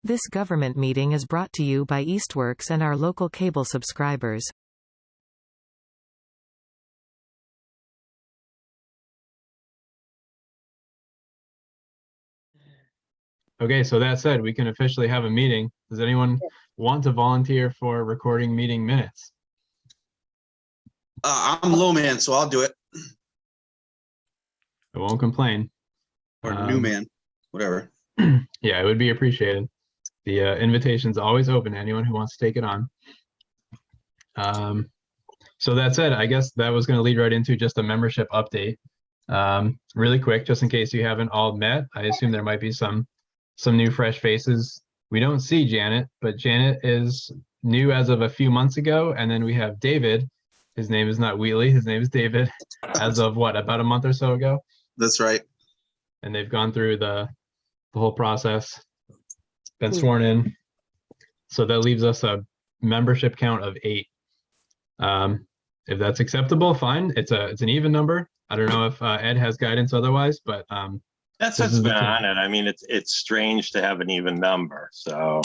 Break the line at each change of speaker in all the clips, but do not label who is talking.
This government meeting is brought to you by Eastworks and our local cable subscribers.
Okay, so that said, we can officially have a meeting. Does anyone want to volunteer for recording meeting minutes?
I'm low man, so I'll do it.
I won't complain.
Or new man, whatever.
Yeah, it would be appreciated. The invitation's always open to anyone who wants to take it on. So that said, I guess that was going to lead right into just a membership update. Really quick, just in case you haven't all met, I assume there might be some new fresh faces. We don't see Janet, but Janet is new as of a few months ago. And then we have David. His name is not Wheatley, his name is David, as of what, about a month or so ago?
That's right.
And they've gone through the whole process, been sworn in. So that leaves us a membership count of 8. If that's acceptable, fine. It's an even number. I don't know if Ed has guidance otherwise, but
that's what's been on it. I mean, it's strange to have an even number. So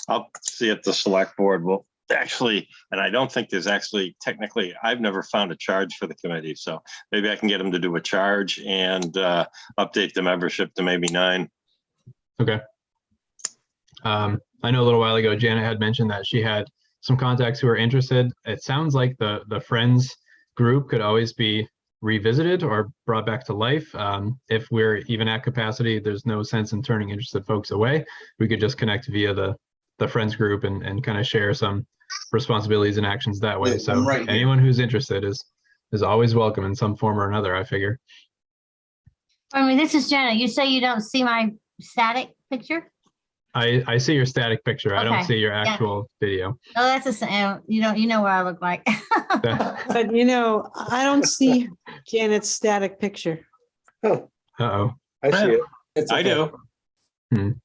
I'll see if the select board will actually, and I don't think there's actually technically, I've never found a charge for the committee. So maybe I can get them to do a charge and update the membership to maybe 9.
Okay. I know a little while ago, Janet had mentioned that she had some contacts who are interested. It sounds like the Friends group could always be revisited or brought back to life. If we're even at capacity, there's no sense in turning interested folks away. We could just connect via the Friends group and kind of share some responsibilities and actions that way. So anyone who's interested is always welcome in some form or another, I figure.
I mean, this is Janet. You say you don't see my static picture?
I see your static picture. Okay. I don't see your actual video.
Oh, that's the same. You know what I look like.
But you know, I don't see Janet's static picture.
Oh.
Uh-oh.
I see it. It's
I
okay.
do.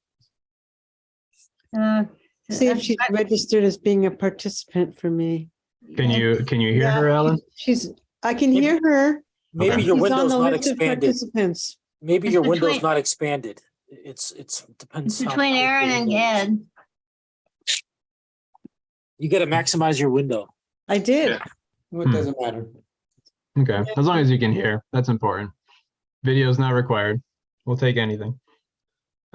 See if she's registered as being a participant for me.
Can you hear her, Ellen?
I can hear her.
Maybe your window's not expanded. Maybe your window's not expanded. It's depends.
It's between Aaron and Ed.
You got to maximize your window.
I did.
Well, it doesn't matter.
Okay, as long as you can hear, that's important. Video is not required. We'll take anything.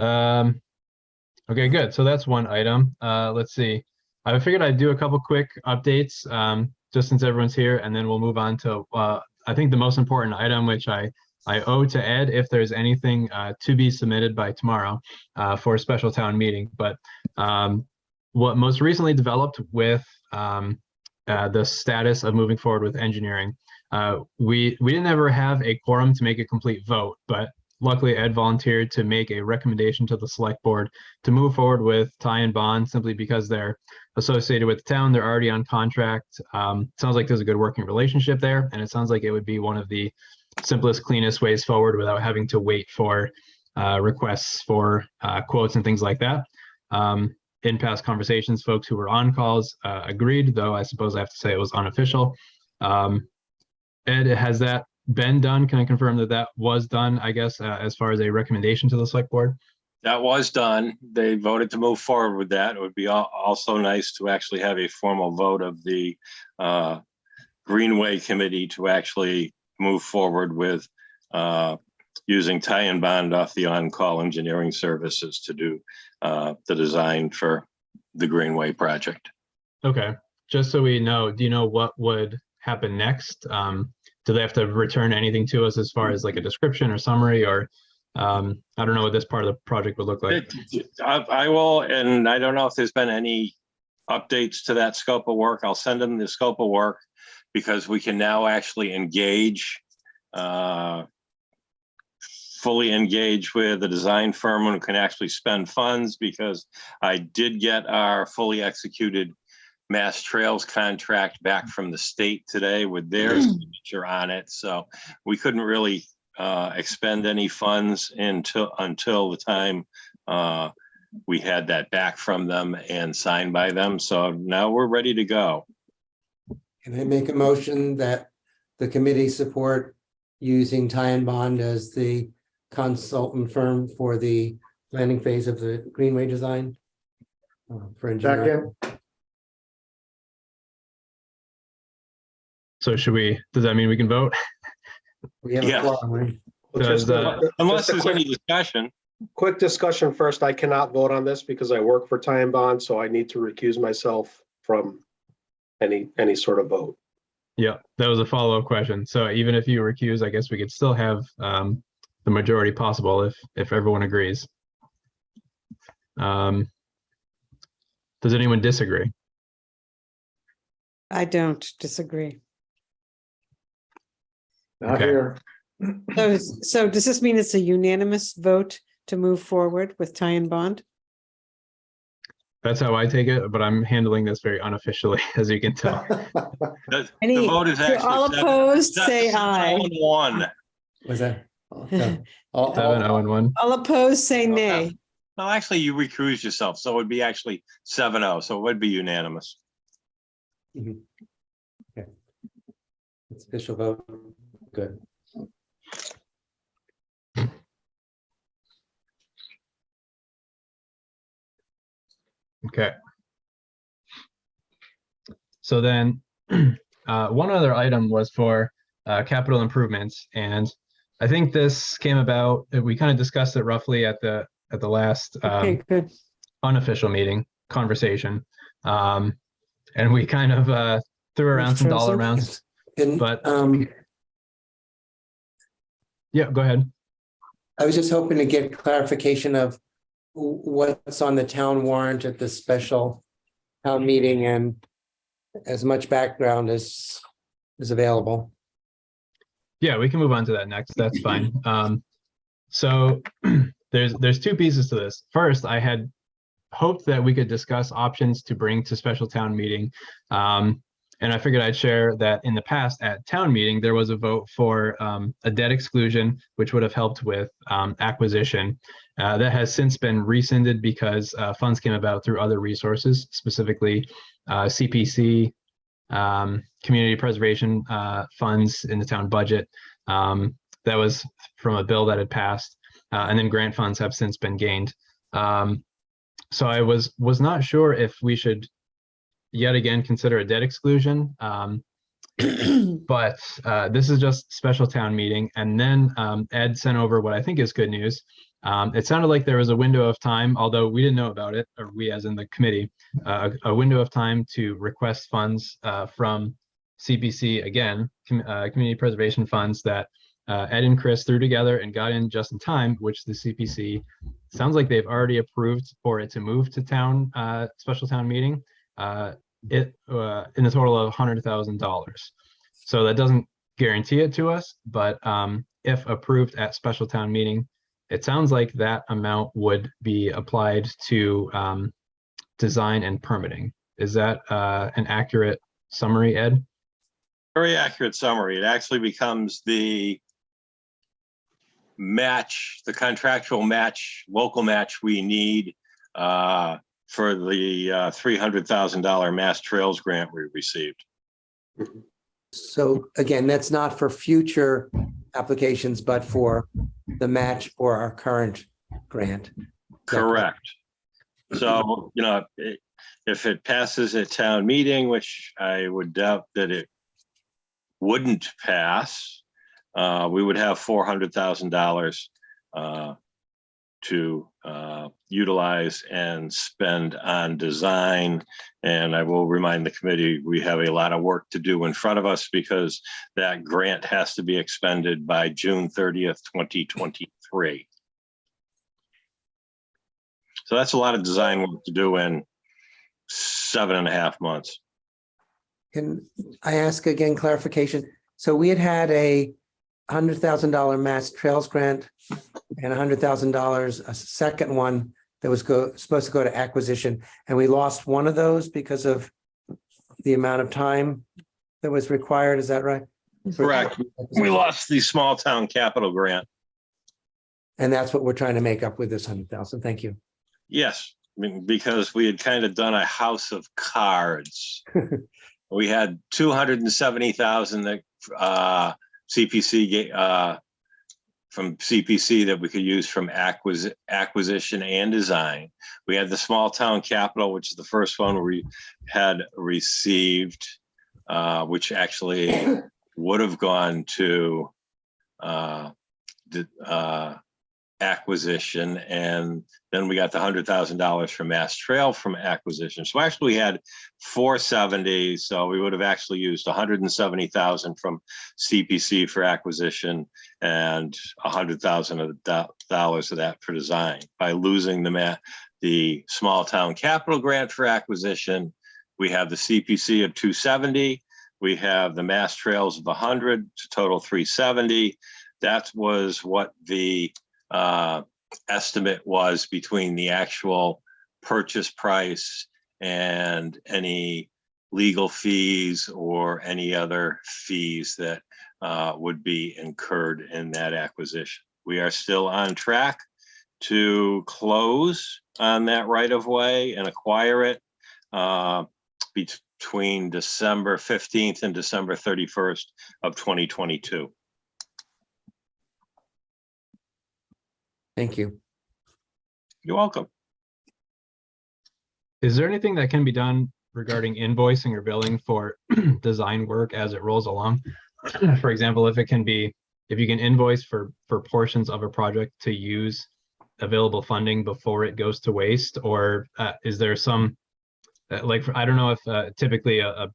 Okay, good. So that's one item. Let's see. I figured I'd do a couple quick updates just since everyone's here, and then we'll move on to I think the most important item, which I owe to Ed if there's anything to be submitted by tomorrow for a special town meeting. But what most recently developed with the status of moving forward with engineering, we didn't ever have a quorum to make a complete vote, but luckily Ed volunteered to make a recommendation to the select board to move forward with tie and bond simply because they're associated with the town. They're already on contract. Sounds like there's a good working relationship there, and it sounds like it would be one of the simplest, cleanest ways forward without having to wait for requests for quotes and things like that. In past conversations, folks who were on calls agreed, though I suppose I have to say it was unofficial. Ed, has that been done? Can I confirm that that was done, I guess, as far as a recommendation to the select board?
That was done. They voted to move forward with that. It would be also nice to actually have a formal vote of the Greenway Committee to actually move forward with using tie and bond off the on-call engineering services to do the design for the Greenway project. Okay,
just so we know, do you know what would happen next? Do they have to return anything to us as far as like a description or summary, or I don't know what this part of the project would look like?
I will, and I don't know if there's been any updates to that scope of work. I'll send them the scope of work because we can now actually engage, fully engage with the design firm who can actually spend funds, because I did get our fully executed Mass Trails contract back from the state today with their signature on it. So we couldn't really expend any funds until the time we had that back from them and signed by them. So now we're ready to go.
Can I make a motion that the committee support using tie and bond as the consultant firm for the planning phase of the Greenway design? for engineering.
Second,
So does that mean we can vote?
We have
Yeah.
a quorum, right?
Does,
Unless
just a
there's any discussion.
quick discussion first. I cannot vote on this because I work for Time Bond, so I need to recuse myself from any sort of vote.
Yeah, that was a follow-up question. So even if you recuse, I guess we could still have the majority possible if everyone agrees. Does anyone disagree?
I don't disagree.
Not
Okay.
here.
So does this mean it's a unanimous vote to move forward with tie and bond?
That's how I take it, but I'm handling this very unofficially, as you can tell.
The
Any-
vote is
you're
actually.
all opposed, say aye.
7-1.
Was that? No. All-
7-0-1.
All opposed, say nay.
No, actually, you recuse yourself, so it would be actually 7-0, so it would be unanimous.
Mhm. Okay. It's official vote. Good.
Okay. So then, one other item was for capital improvements, and I think this came about. We kind of discussed it roughly at the last
Okay, good.
unofficial meeting conversation, and we kind of threw around some dollar amounts.
And,
But yeah, go ahead.
I was just hoping to get clarification of what's on the town warrant at the special town meeting and as much background as is available.
Yeah, we can move on to that next. That's fine. So there's two pieces to this. First, I had hoped that we could discuss options to bring to special town meeting. And I figured I'd share that in the past at town meeting, there was a vote for a debt exclusion, which would have helped with acquisition. That has since been rescinded because funds came about through other resources, specifically CPC, community preservation funds in the town budget. That was from a bill that had passed, and then grant funds have since been gained. So I was not sure if we should yet again consider a debt exclusion, but this is just special town meeting. And then Ed sent over what I think is good news. It sounded like there was a window of time, although we didn't know about it, or we as in the committee, a window of time to request funds from CPC, again, community preservation funds that Ed and Chris threw together and got in just in time, which the CPC sounds like they've already approved for it to move to town, special town meeting. In the total of $100,000. So that doesn't guarantee it to us, but if approved at special town meeting, it sounds like that amount would be applied to design and permitting. Is that an accurate summary, Ed?
Very accurate summary. It actually becomes the match, the contractual match, local match we need for the $300,000 Mass Trails grant we received.
So again, that's not for future applications, but for the match for our current grant.
Correct. So, you know, if it passes at town meeting, which I would doubt that it wouldn't pass, we would have $400,000 to utilize and spend on design. And I will remind the committee, we have a lot of work to do in front of us because that grant has to be expended by June 30th, 2023. So that's a lot of design work to do in 7.5 months.
Can I ask again clarification? So we had a $100,000 Mass Trails grant and $100,000, a second one that was supposed to go to acquisition, and we lost one of those because of the amount of time that was required. Is that right?
Correct. We lost the small town capital grant.
And that's what we're trying to make up with this 100,000. Thank you.
Yes, I mean, because we had kind of done a house of cards. We had 270,000 that CPC from CPC that we could use from acquisition and design. We had the small town capital, which is the first one we had received, which actually would have gone to acquisition, and then we got the $100,000 from Mass Trail from acquisition. So actually we had 470. So we would have actually used 170,000 from CPC for acquisition and $100,000 of that for design. By losing the small town capital grant for acquisition, we have the CPC of 270. We have the Mass Trails of 100 to total 370. That was what the estimate was between the actual purchase price and any legal fees or any other fees that would be incurred in that acquisition. We are still on track to close on that right of way and acquire it between December 15th and December 31st of 2022.
Thank you.
You're welcome.
Is there anything that can be done regarding invoicing or billing for design work as it rolls along? For example, if you can invoice for portions of a project to use available funding before it goes to waste, or is there some, I don't know if typically a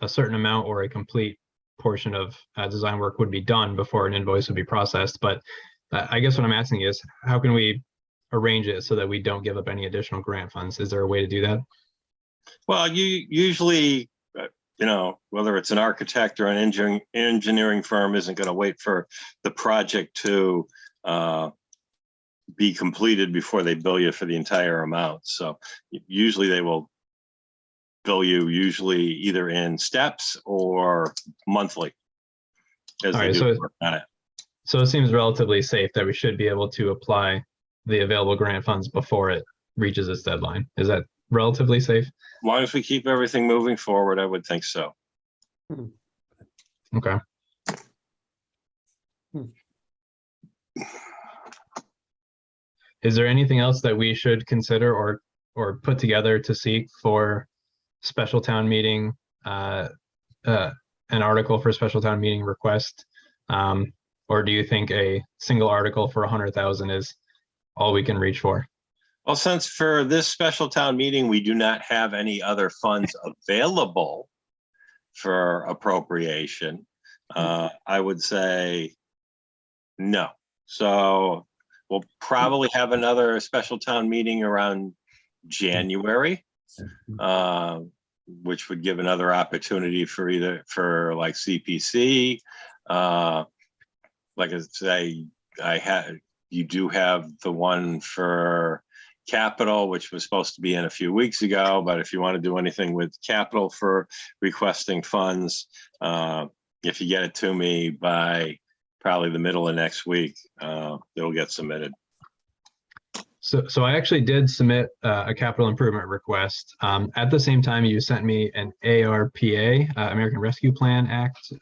certain amount or a complete portion of design work would be done before an invoice would be processed, but I guess what I'm asking is, how can we arrange it so that we don't give up any additional grant funds? Is there a way to do that?
Well, you usually, whether it's an architect or an engineering firm isn't going to wait for the project to be completed before they bill you for the entire amount. So usually they will bill you either in steps or monthly as they do work on it.
So it seems relatively safe that we should be able to apply the available grant funds before it reaches its deadline. Is that relatively safe?
As long as we keep everything moving forward, I would think so.
Okay. Is there anything else that we should consider or put together to seek for special town meeting, an article for special town meeting request? Or do you think a single article for 100,000 is all we can reach for?
Well, since for this special town meeting, we do not have any other funds available for appropriation, I would say no. So we'll probably have another special town meeting around January, which would give another opportunity for like CPC, like I say, you do have the one for capital, which was supposed to be in a few weeks ago, but if you want to do anything with capital for requesting funds, if you get it to me by probably the middle of next week, it'll get submitted.
So I actually did submit a capital improvement request. At the same time, you sent me an ARPA, American Rescue Plan Act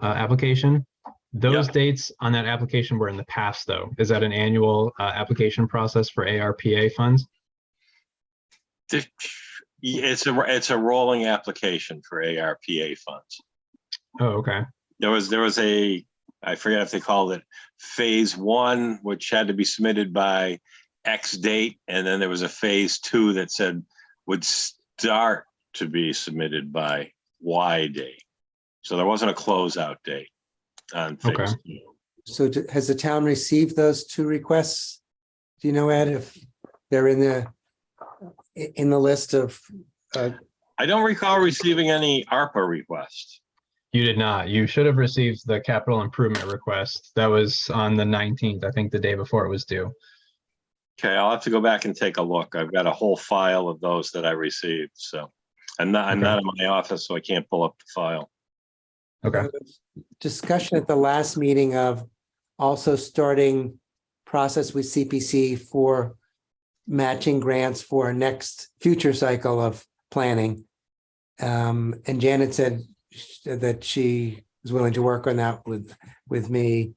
application. Those dates on that application were in the past, though. Is that an annual application process for ARPA funds?
It's a rolling application for ARPA funds.
Oh, okay.
There was a, I forget if they called it phase 1, which had to be submitted by X date, and then there was a phase 2 that said would start to be submitted by Y date. So there wasn't a closeout date on phase 2.
So has the town received those 2 requests? Do you know, Ed, if they're in the list of?
I don't recall receiving any ARPA requests.
You did not. You should have received the capital improvement request. That was on the 19th, I think the day before it was due.
Okay, I'll have to go back and take a look. I've got a whole file of those that I received. So I'm not in my office, so I can't pull up the file.
Okay.
Discussion at the last meeting of also starting process with CPC for matching grants for next future cycle of planning. And Janet said that she was willing to work on that with me.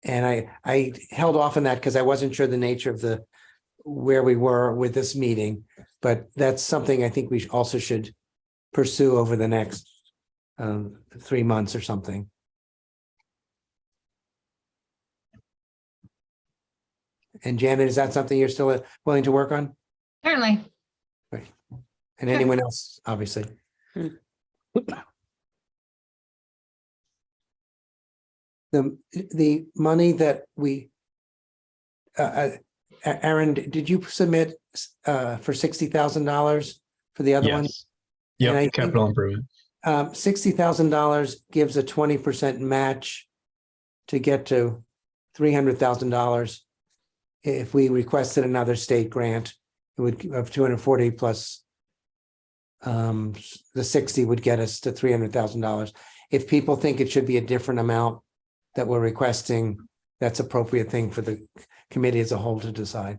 And I held off on that because I wasn't sure the nature of where we were with this meeting. But that's something I think we also should pursue over the next 3 months or something. And Janet, is that something you're still willing to work on?
Certainly.
Right. And anyone else, obviously. The money that we, Aaron, did you submit for $60,000 for the other one?
Yes. Yep, capital improvement.
$60,000 gives a 20% match to get to $300,000. If we requested another state grant, it would have 240 plus the 60 would get us to $300,000. If people think it should be a different amount that we're requesting, that's appropriate thing for the committee as a whole to decide.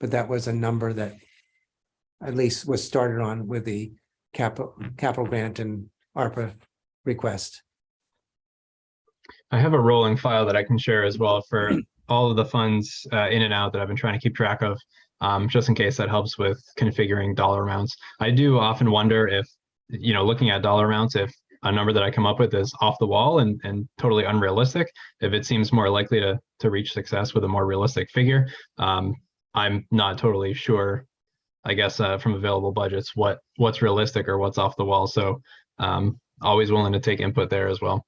But that was a number that at least was started on with the capital grant and ARPA request.
I have a rolling file that I can share as well for all of the funds in and out that I've been trying to keep track of, just in case that helps with configuring dollar amounts. I do often wonder if, looking at dollar amounts, if a number that I come up with is off the wall and totally unrealistic, if it seems more likely to reach success with a more realistic figure. I'm not totally sure, I guess, from available budgets, what's realistic or what's off the wall. So always willing to take input there as well.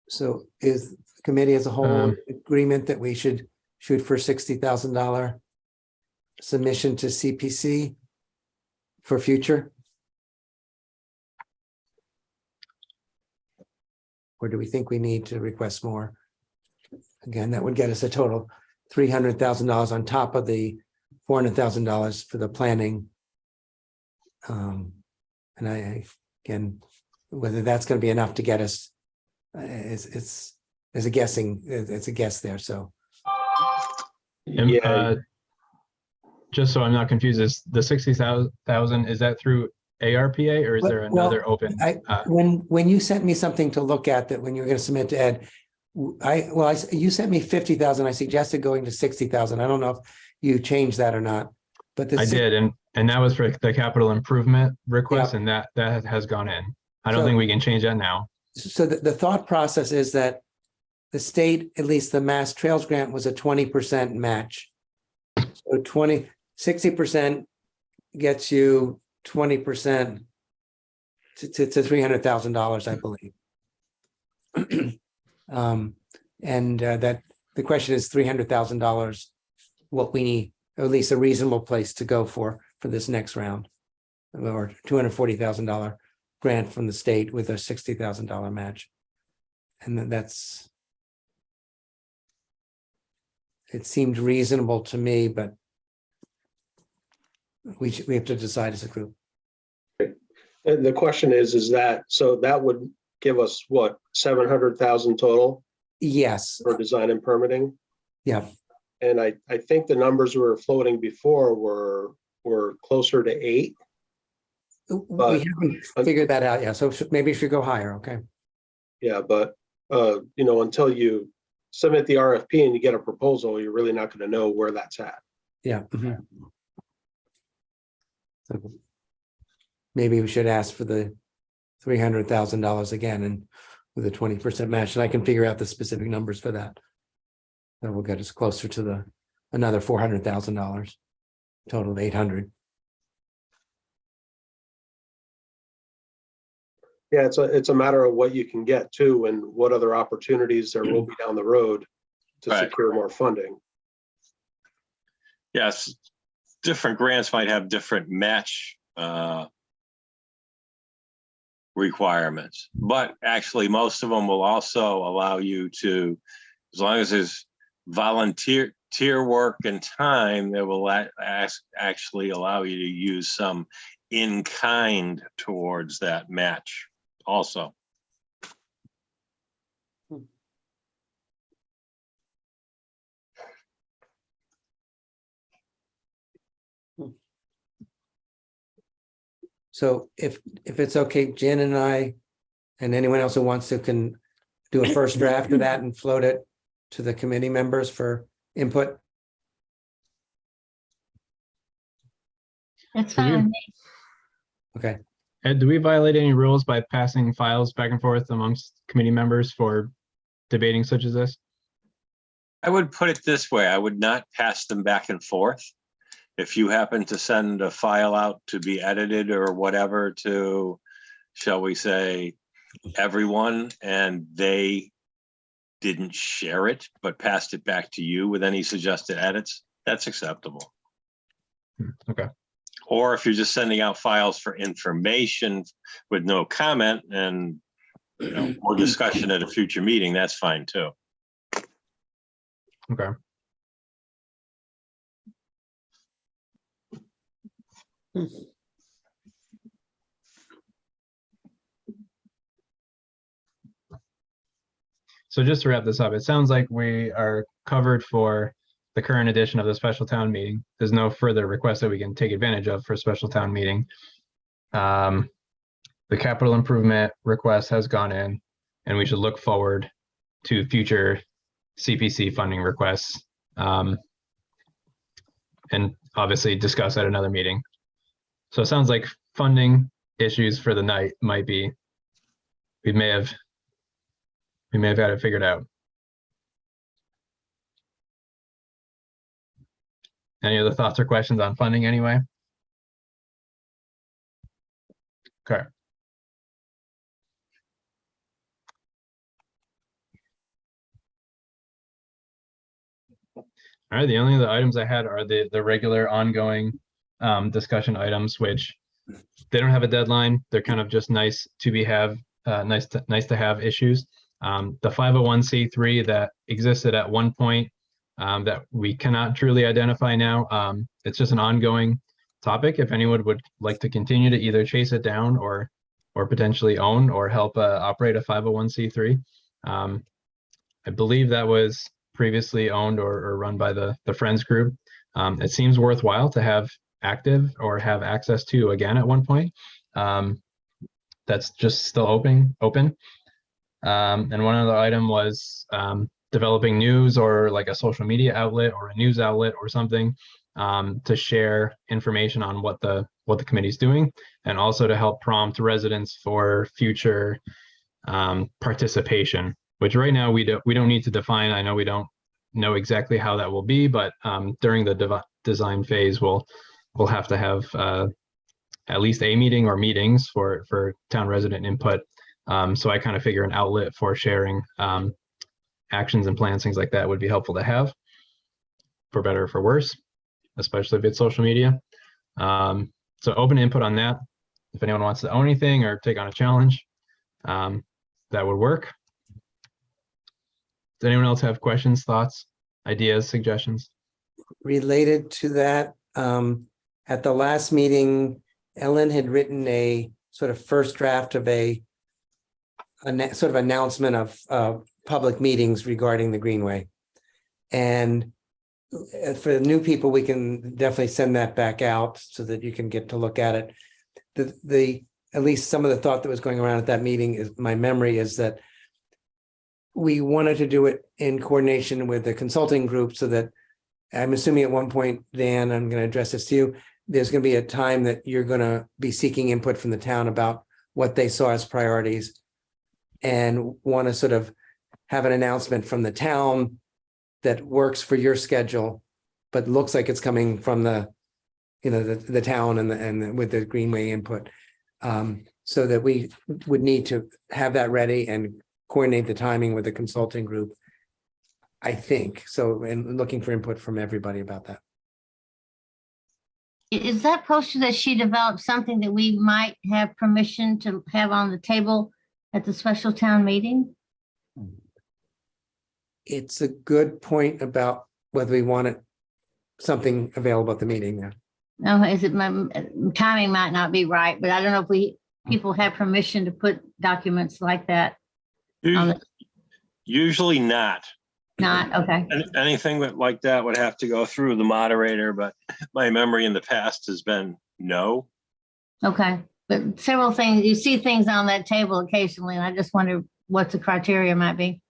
So is the committee as a whole agreement that we should shoot for $60,000 submission to CPC for future? Or do we think we need to request more? Again, that would get us a total $300,000 on top of the $400,000 for the planning. And again, whether that's going to be enough to get us, it's a guess there. So,
just so I'm not confused, is the 60,000, is that through ARPA or is there another open?
When you sent me something to look at that when you were going to submit to Ed, you sent me 50,000. I suggested going to 60,000. I don't know if you changed that or not, but
I did, and that was for the capital improvement request, and that has gone in. I don't think we can change that now.
So the thought process is that the state, at least the Mass Trails Grant, was a 20% match. So 60% gets you 20% to $300,000, I believe. And that the question is $300,000, what we need, or at least a reasonable place to go for this next round, or $240,000 grant from the state with a $60,000 match. And then it seemed reasonable to me, but we have to decide as a group.
And the question is that, so that would give us what, 700,000 total?
Yes.
For design and permitting?
Yeah.
And I think the numbers we were floating before were closer to 8. But
we haven't figured that out yet. So maybe it should go higher. Okay. Yeah,
but until you submit the RFP and you get a proposal, you're really not going to know where that's at.
Yeah. Mm-hmm. So maybe we should ask for the $300,000 again, and with a 20% match, and I can figure out the specific numbers for that. That will get us closer to another $400,000, total of 800.
Yeah, it's a matter of what you can get to and what other opportunities there will be down the road to secure more funding.
Yes, different grants might have different match requirements, but actually most of them will also allow you to, as long as there's volunteer work and time, they will actually allow you to use some in kind towards that match also.
So if it's okay, Jen and I, and anyone else who wants to can do a first draft of that and float it to the committee members for input.
That's fine with me.
Okay.
Ed, do we violate any rules by passing files back and forth amongst committee members for debating such as this?
I would put it this way, I would not pass them back and forth. If you happen to send a file out to be edited or whatever to, shall we say, everyone, and they didn't share it, but passed it back to you with any suggested edits, that's acceptable.
Okay.
Or if you're just sending out files for information with no comment and, you know, more discussion at a future meeting, that's fine too.
Okay. So just to wrap this up, it sounds like we are covered for the current edition of the special town meeting. There's no further requests that we can take advantage of for a special town meeting. The capital improvement request has gone in, and we should look forward to future CPC funding requests. And obviously discuss at another meeting. So it sounds like funding issues for the night might be, we may have had it figured out. Any other thoughts or questions on funding anyway? Okay. All right, the only other items I had are the regular ongoing discussion items, which they don't have a deadline. They're kind of just nice to have issues. The 501c3 that existed at one point that we cannot truly identify now. It's just an ongoing topic. If anyone would like to continue to either chase it down or potentially own or help operate a 501c3. I believe that was previously owned or run by the Friends group. It seems worthwhile to have active or have access to again at one point. That's just still open. And one other item was developing news or like a social media outlet or a news outlet or something to share information on what the committee is doing, and also to help prompt residents for future participation, which right now we don't need to define. I know we don't know exactly how that will be, but during the design phase, we'll have to have at least a meeting or meetings for town resident input. So I kind of figure an outlet for sharing actions and plans, things like that would be helpful to have, for better or for worse, especially if it's social media. So open input on that. If anyone wants to own anything or take on a challenge, that would work. Does anyone else have questions, thoughts, ideas, suggestions?
Related to that, at the last meeting, Ellen had written a sort of first draft of a sort of announcement of public meetings regarding the Greenway. And for the new people, we can definitely send that back out so that you can get to look at it. The at least some of the thought that was going around at that meeting is, my memory is that we wanted to do it in coordination with the consulting group, so that I'm assuming at one point, Dan, I'm going to address this to you, there's going to be a time that you're going to be seeking input from the town about what they saw as priorities, and want to sort of have an announcement from the town that works for your schedule, but looks like it's coming from the town and with the Greenway input, so that we would need to have that ready and coordinate the timing with the consulting group, I think. So, and looking for input from everybody about that.
Is that poster that she developed something that we might have permission to have on the table at the special town meeting?
It's a good point about whether we want something available at the meeting now.
No, is it, my timing might not be right, but I don't know if people have permission to put documents like that.
Usually not.
Not, okay.
Anything like that would have to go through the moderator, but my memory in the past has been no.
Okay, But several things, you see things on that table occasionally, and I just wonder what the criteria might be.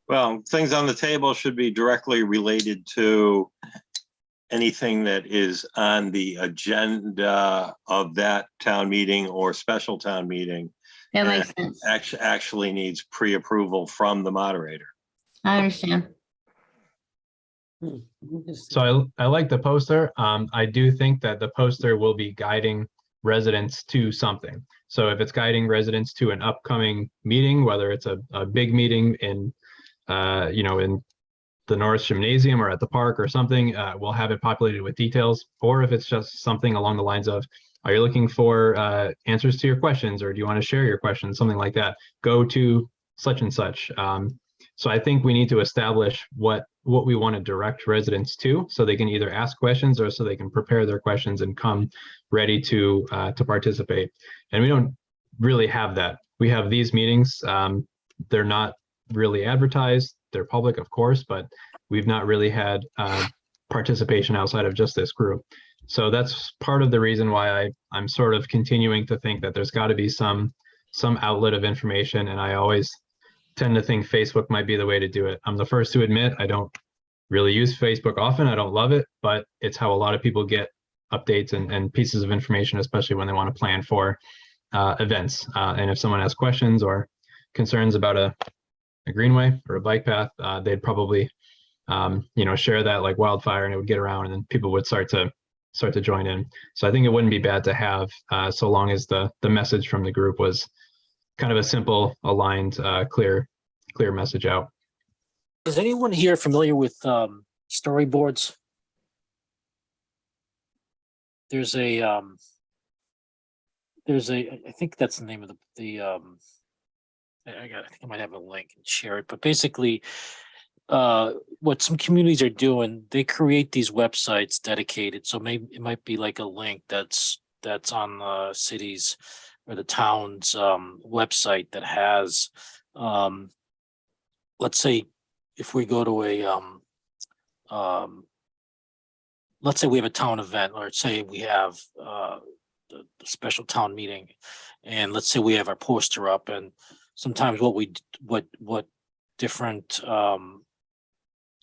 Well, things on the table should be directly related to anything that is on the agenda of that town meeting or special town meeting.
That makes sense.
Actually needs pre-approval from the moderator.
I understand.
So I like the poster. I do think that the poster will be guiding residents to something. So if it's guiding residents to an upcoming meeting, whether it's a big meeting in, in the Norris Gymnasium or at the park or something, we'll have it populated with details. Or if it's just something along the lines of, are you looking for answers to your questions, or do you want to share your questions, something like that, go to such and such. So I think we need to establish what we want to direct residents to, so they can either ask questions or so they can prepare their questions and come ready to participate. And we don't really have that. We have these meetings. They're not really advertised. They're public, of course, but we've not really had participation outside of just this group. So that's part of the reason why I'm sort of continuing to think that there's got to be some outlet of information. And I always tend to think Facebook might be the way to do it. I'm the first to admit I don't really use Facebook often. I don't love it, but it's how a lot of people get updates and pieces of information, especially when they want to plan for events. And if someone has questions or concerns about a greenway or a bike path, they'd probably share that like wildfire, and it would get around, and then people would start to join in. So I think it wouldn't be bad to have, so long as the message from the group was kind of a simple, aligned, clear message out.
Is anyone here familiar with storyboards? There's a I think that's the name of the I think I might have a link and share it, but basically what some communities are doing, they create these websites dedicated. So maybe it might be like a link that's on the city's or the town's website that has, let's say if we go to a, let's say we have a town event, or let's say we have the special town meeting, and let's say we have our poster up, and sometimes what different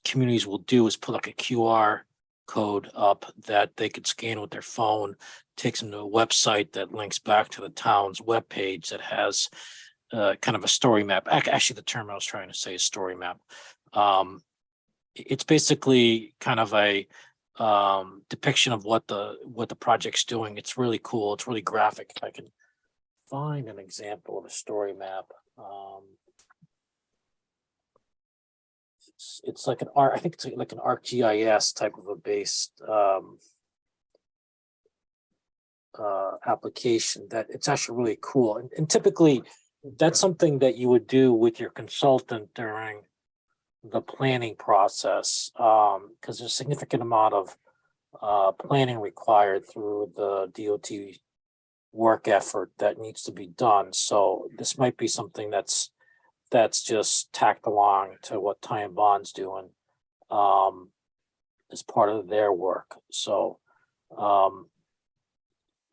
communities will do is put like a QR code up that they could scan with their phone, takes them to a website that links back to the town's webpage that has kind of a story map. Actually, the term I was trying to say is story map. It's basically kind of a depiction of what the project's doing. It's really cool. It's really graphic. If I can find an example of a story map. It's like an I think it's like an ArcGIS type of a based application that it's actually really cool. And typically that's something that you would do with your consultant during the planning process, because there's a significant amount of planning required through the DOT work effort that needs to be done. So this might be something that's just tacked along to what Ty and Bond's doing as part of their work. So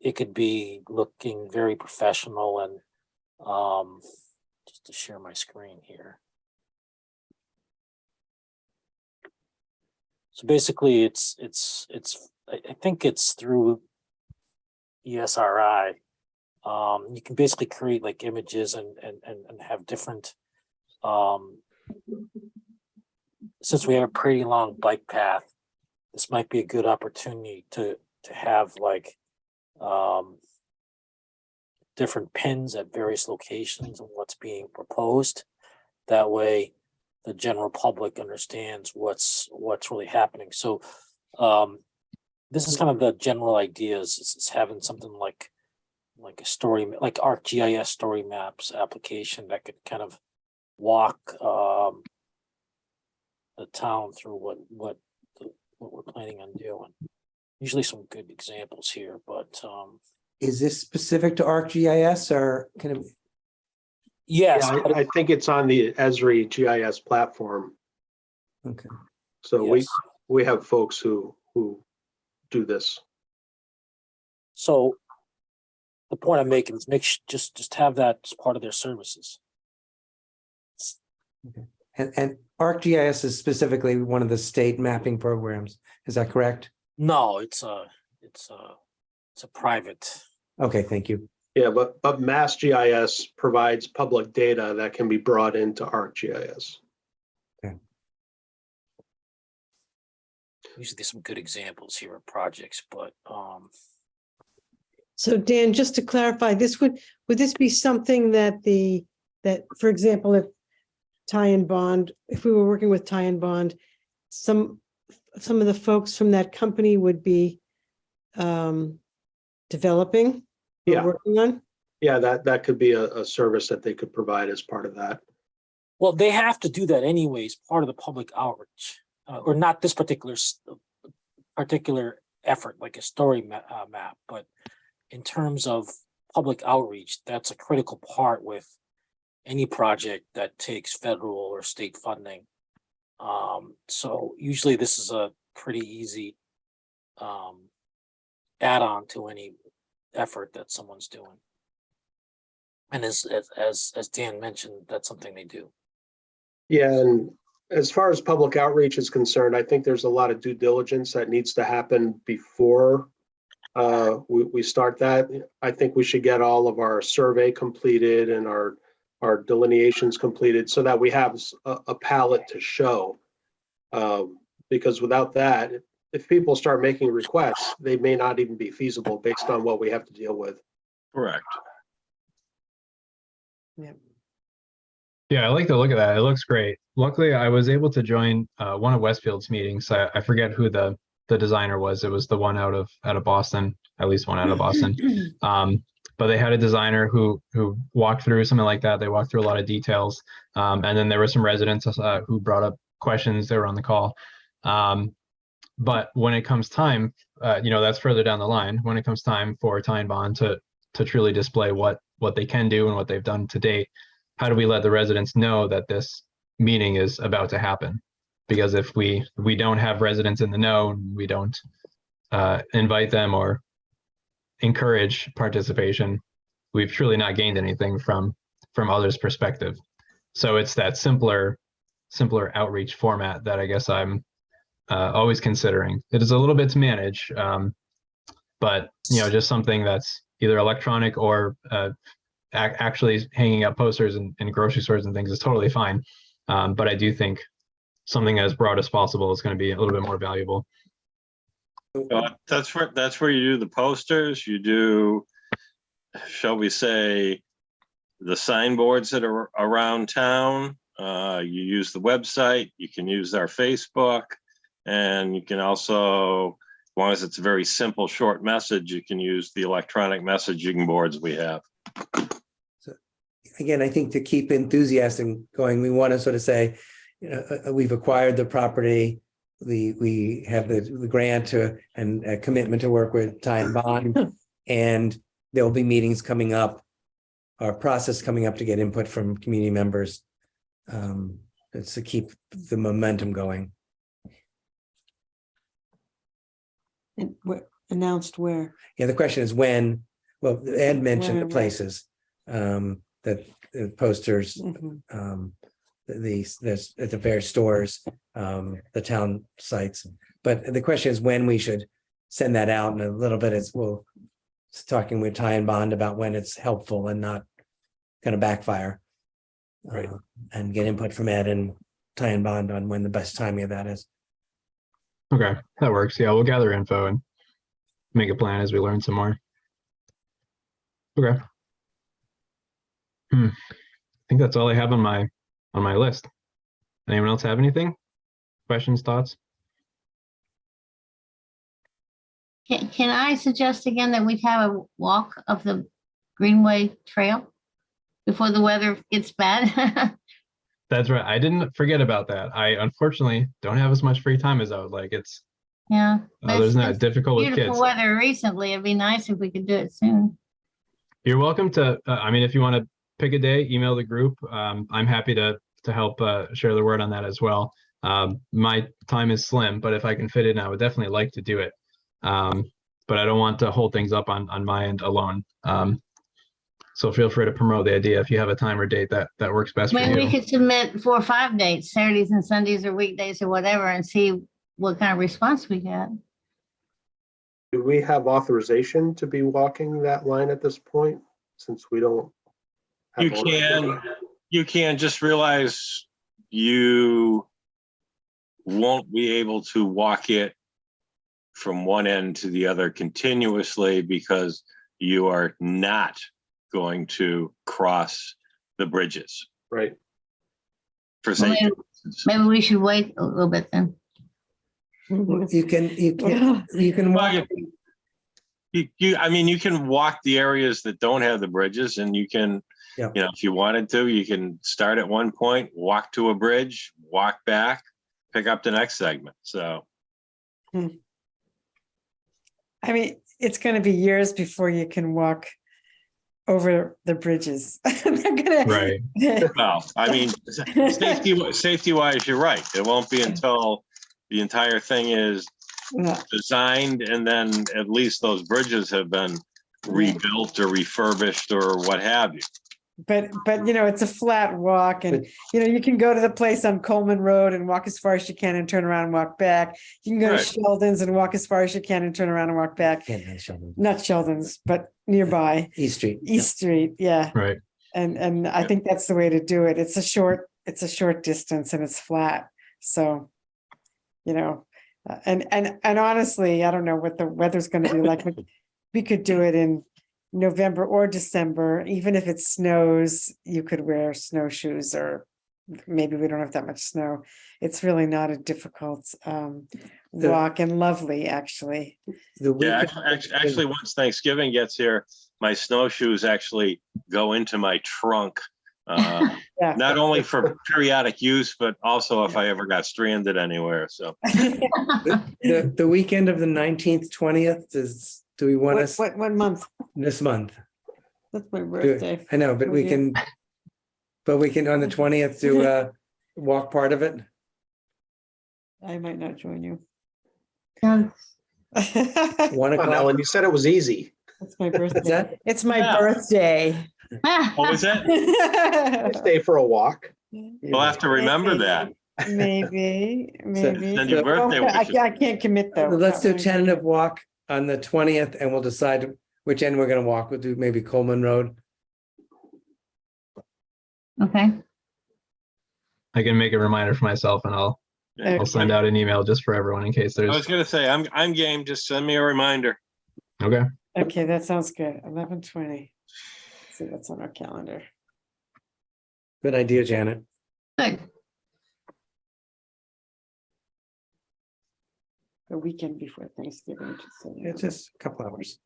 it could be looking very professional, and just to share my screen here. So basically it's I think it's through ESRI. You can basically create like images and have different, since we have a pretty long bike path, this might be a good opportunity to have like different pins at various locations and what's being proposed. That way the general public understands what's really happening. So this is kind of the general ideas. It's having something like a story, like ArcGIS story maps application that could kind of walk the town through what we're planning on doing. Usually some good examples here, but
Is this specific to ArcGIS, or can it?
yes,
Yeah, I think it's on the Esri GIS platform.
Okay.
So
yes.
we have folks who do this.
So the point I'm making is just have that as part of their services.
And ArcGIS is specifically one of the state mapping programs. Is that correct?
No, it's a private.
Okay, thank you.
Yeah, but MassGIS provides public data that can be brought into ArcGIS.
Usually there's some good examples here of projects, but
So Dan, just to clarify, would this be something that for example, if Ty and Bond, if we were working with Ty and Bond, some of the folks from that company would be developing or
Yeah.
working on?
Yeah, that could be a service that they could provide as part of that.
well, they have to do that anyways, part of the public outreach, or not this particular effort, like a story map, but in terms of public outreach, that's a critical part with any project that takes federal or state funding. So usually this is a pretty easy add-on to any effort that someone's doing. And as Dan mentioned, that's something they do.
Yeah, and as far as public outreach is concerned, I think there's a lot of due diligence that needs to happen before we start that. I think we should get all of our survey completed and our delineations completed so that we have a palette to show. Because without that, if people start making requests, they may not even be feasible based on what we have to deal with.
Correct.
Yeah, I like the look of that. It looks great. Luckily, I was able to join one of Westfield's meetings. I forget who the designer was. It was the one out of Boston, at least one out of Boston. But they had a designer who walked through something like that. They walked through a lot of details. And then there were some residents who brought up questions. They were on the call. But when it comes time, that's further down the line. When it comes time for Ty and Bond to truly display what they can do and what they've done to date, how do we let the residents know that this meeting is about to happen? Because if we don't have residents in the know, we don't invite them or encourage participation, we've truly not gained anything from others' perspective. So it's that simpler outreach format that I guess I'm always considering. It is a little bit to manage, but just something that's either electronic or actually hanging up posters in grocery stores and things is totally fine. But I do think something as broad as possible is going to be a little bit more valuable.
That's where you do the posters. You do, shall we say, the signboards that are around town. You use the website. You can use our Facebook, and you can also, as long as it's a very simple, short message, you can use the electronic messaging boards we have.
So again, I think to keep enthusiasm going, we want to sort of say, we've acquired the property. We have the grant and a commitment to work with Ty and Bond, and there will be meetings coming up, or process coming up to get input from community members. It's to keep the momentum going.
And announced where?
Yeah, the question is when. Well, Ed mentioned the
Where?
places that the posters.
Mhm.
There's at the various stores, the town sites. But the question is when we should send that out, and a little bit is we'll talking with Ty and Bond about when it's helpful and not going to backfire.
Right.
And get input from Ed and Ty and Bond on when the best timing of that is.
Okay, that works. Yeah, we'll gather info and make a plan as we learn some more. Okay. I think that's all I have on my list. Anyone else have anything? Questions, thoughts?
Can I suggest again that we have a walk of the Greenway Trail before the weather gets bad?
That's right. I didn't forget about that. I unfortunately don't have as much free time as I would like. It's
Yeah. but
there's not
it's
difficult with
Beautiful
kids.
weather recently. It'd be nice if we could do it soon.
You're welcome to, if you want to pick a day, email the group. I'm happy to help share the word on that as well. My time is slim, but if I can fit it in, I would definitely like to do it. but I don't want to hold things up on my end alone. So feel free to promote the idea if you have a time or date that works best for
Maybe we
you.
could submit 4 or 5 dates, Saturdays and Sundays or weekdays or whatever, and see what kind of response we get.
Do we have authorization to be walking that line at this point, since we don't? have ownership?
You can just realize you won't be able to walk it from one end to the other continuously because you are not going to cross the bridges
Right.
for
Well,
safety.
Maybe we should wait a little bit then.
You can
Well,
walk.
I mean, you can walk the areas that don't have the bridges, and you can,
Yeah.
you know, if you wanted to, you can start at one point, walk to a bridge, walk back, pick up the next segment. So
I mean, it's going to be years before you can walk over the bridges. They're gonna,
Right.
well, I mean, safety wise, you're right. It won't be until the entire thing is
Yeah.
designed, and then at least those bridges have been rebuilt or refurbished or what have you.
But you know, it's a flat walk, and you know, you can go to the place on Coleman Road and walk as far as you can and turn around and walk back. You can go
Right.
to Sheldon's and walk as far as you can and turn around and walk back. Not Sheldon's, but nearby.
East Street.
East Street, yeah.
Right.
And I think that's the way to do it. It's a short distance and it's flat. So, you know, and honestly, I don't know what the weather's going to be like. But we could do it in November or December. Even if it snows, you could wear snowshoes, or maybe we don't have that much snow. It's really not a difficult walk, and lovely, actually.
Yeah, actually, once Thanksgiving gets here, my snowshoes actually go into my trunk.
Yeah.
Not only for periodic use, but also if I ever got stranded anywhere. So
The weekend of the 19th, 20th is, do we want us
What month?
this month?
That's my birthday.
I know, but we can on the 20th do walk part of it.
I might not join you.
Um,
1
Come on,
o'clock.
Ellen, you said it was easy.
It's my birthday.
that?
It's my
Yeah.
birthday.
what was that?
Stay for a walk.
We'll have to remember that.
Maybe.
Send your birthday wishes.
I can't commit though.
Let's do a tentative walk on the 20th and we'll decide which end we're going to walk. We'll do maybe Coleman Road.
Okay.
I can make a reminder for myself and I'll send out an email just for everyone in case
I
there's,
was gonna say, I'm game. Just send me a reminder.
okay.
Okay, that sounds good. 11:20. See what's on our calendar.
Good idea, Janet.
Good.
The weekend before Thanksgiving.
It's just a couple hours.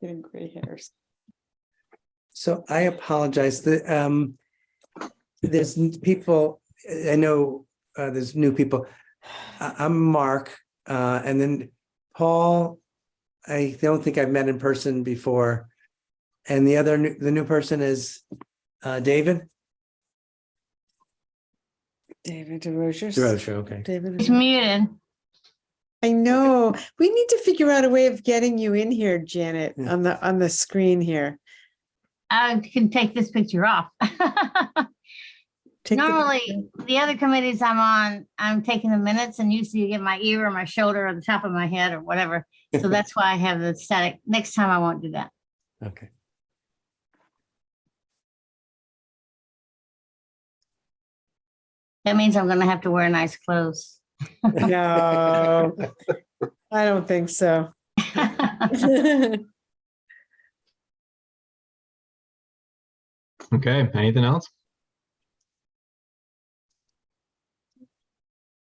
Getting gray hairs.
So I apologize. There's people, I know there's new people. I'm Mark, and then Paul, I don't think I've met in person before. And the new person is David?
David DeRocher.
DeRocher, okay.
David.
It's muted.
I know. We need to figure out a way of getting you in here, Janet,
Yeah.
on the screen here.
I can take this picture off.
Take the-
Normally, the other committees I'm on, I'm taking the minutes, and usually you get my ear or my shoulder or the top of my head or whatever. So that's why I have the static. Next time I won't do that.
Okay.
That means I'm gonna have to wear nice clothes.
No, I don't think so.
Okay. Anything else?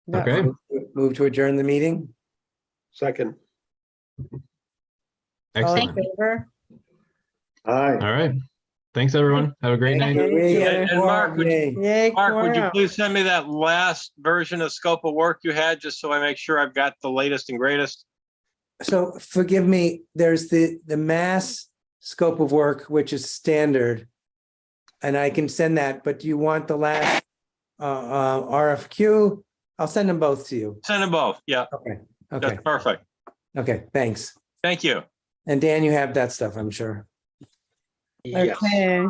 Not
Okay.
Move to adjourn the meeting?
Second.
All in
Excellent.
favor?
Aye.
All right. Thanks, everyone. Have a great night.
Yay.
And Mark, would you,
Yay,
would you
quorum.
please send me that last version of scope of work you had, just so I make sure I've got the latest and greatest?
So forgive me, there's the mass scope of work, which is standard. And I can send that, but do you want the last RFQ I'll send them both to you.
Send them both. Yeah,
Okay,
that's
okay,
perfect.
okay, thanks.
Thank you.
And Dan, you have that stuff, I'm sure.
Yes.
Okay,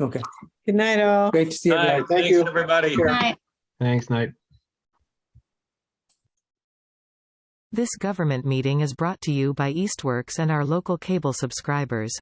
Okay,
good night all.
great to see
All
you.
right,
Thank
thanks,
you.
everybody.
Take care.
Night.
Thanks, Night.
This government meeting is brought to you by Eastworks and our local cable subscribers.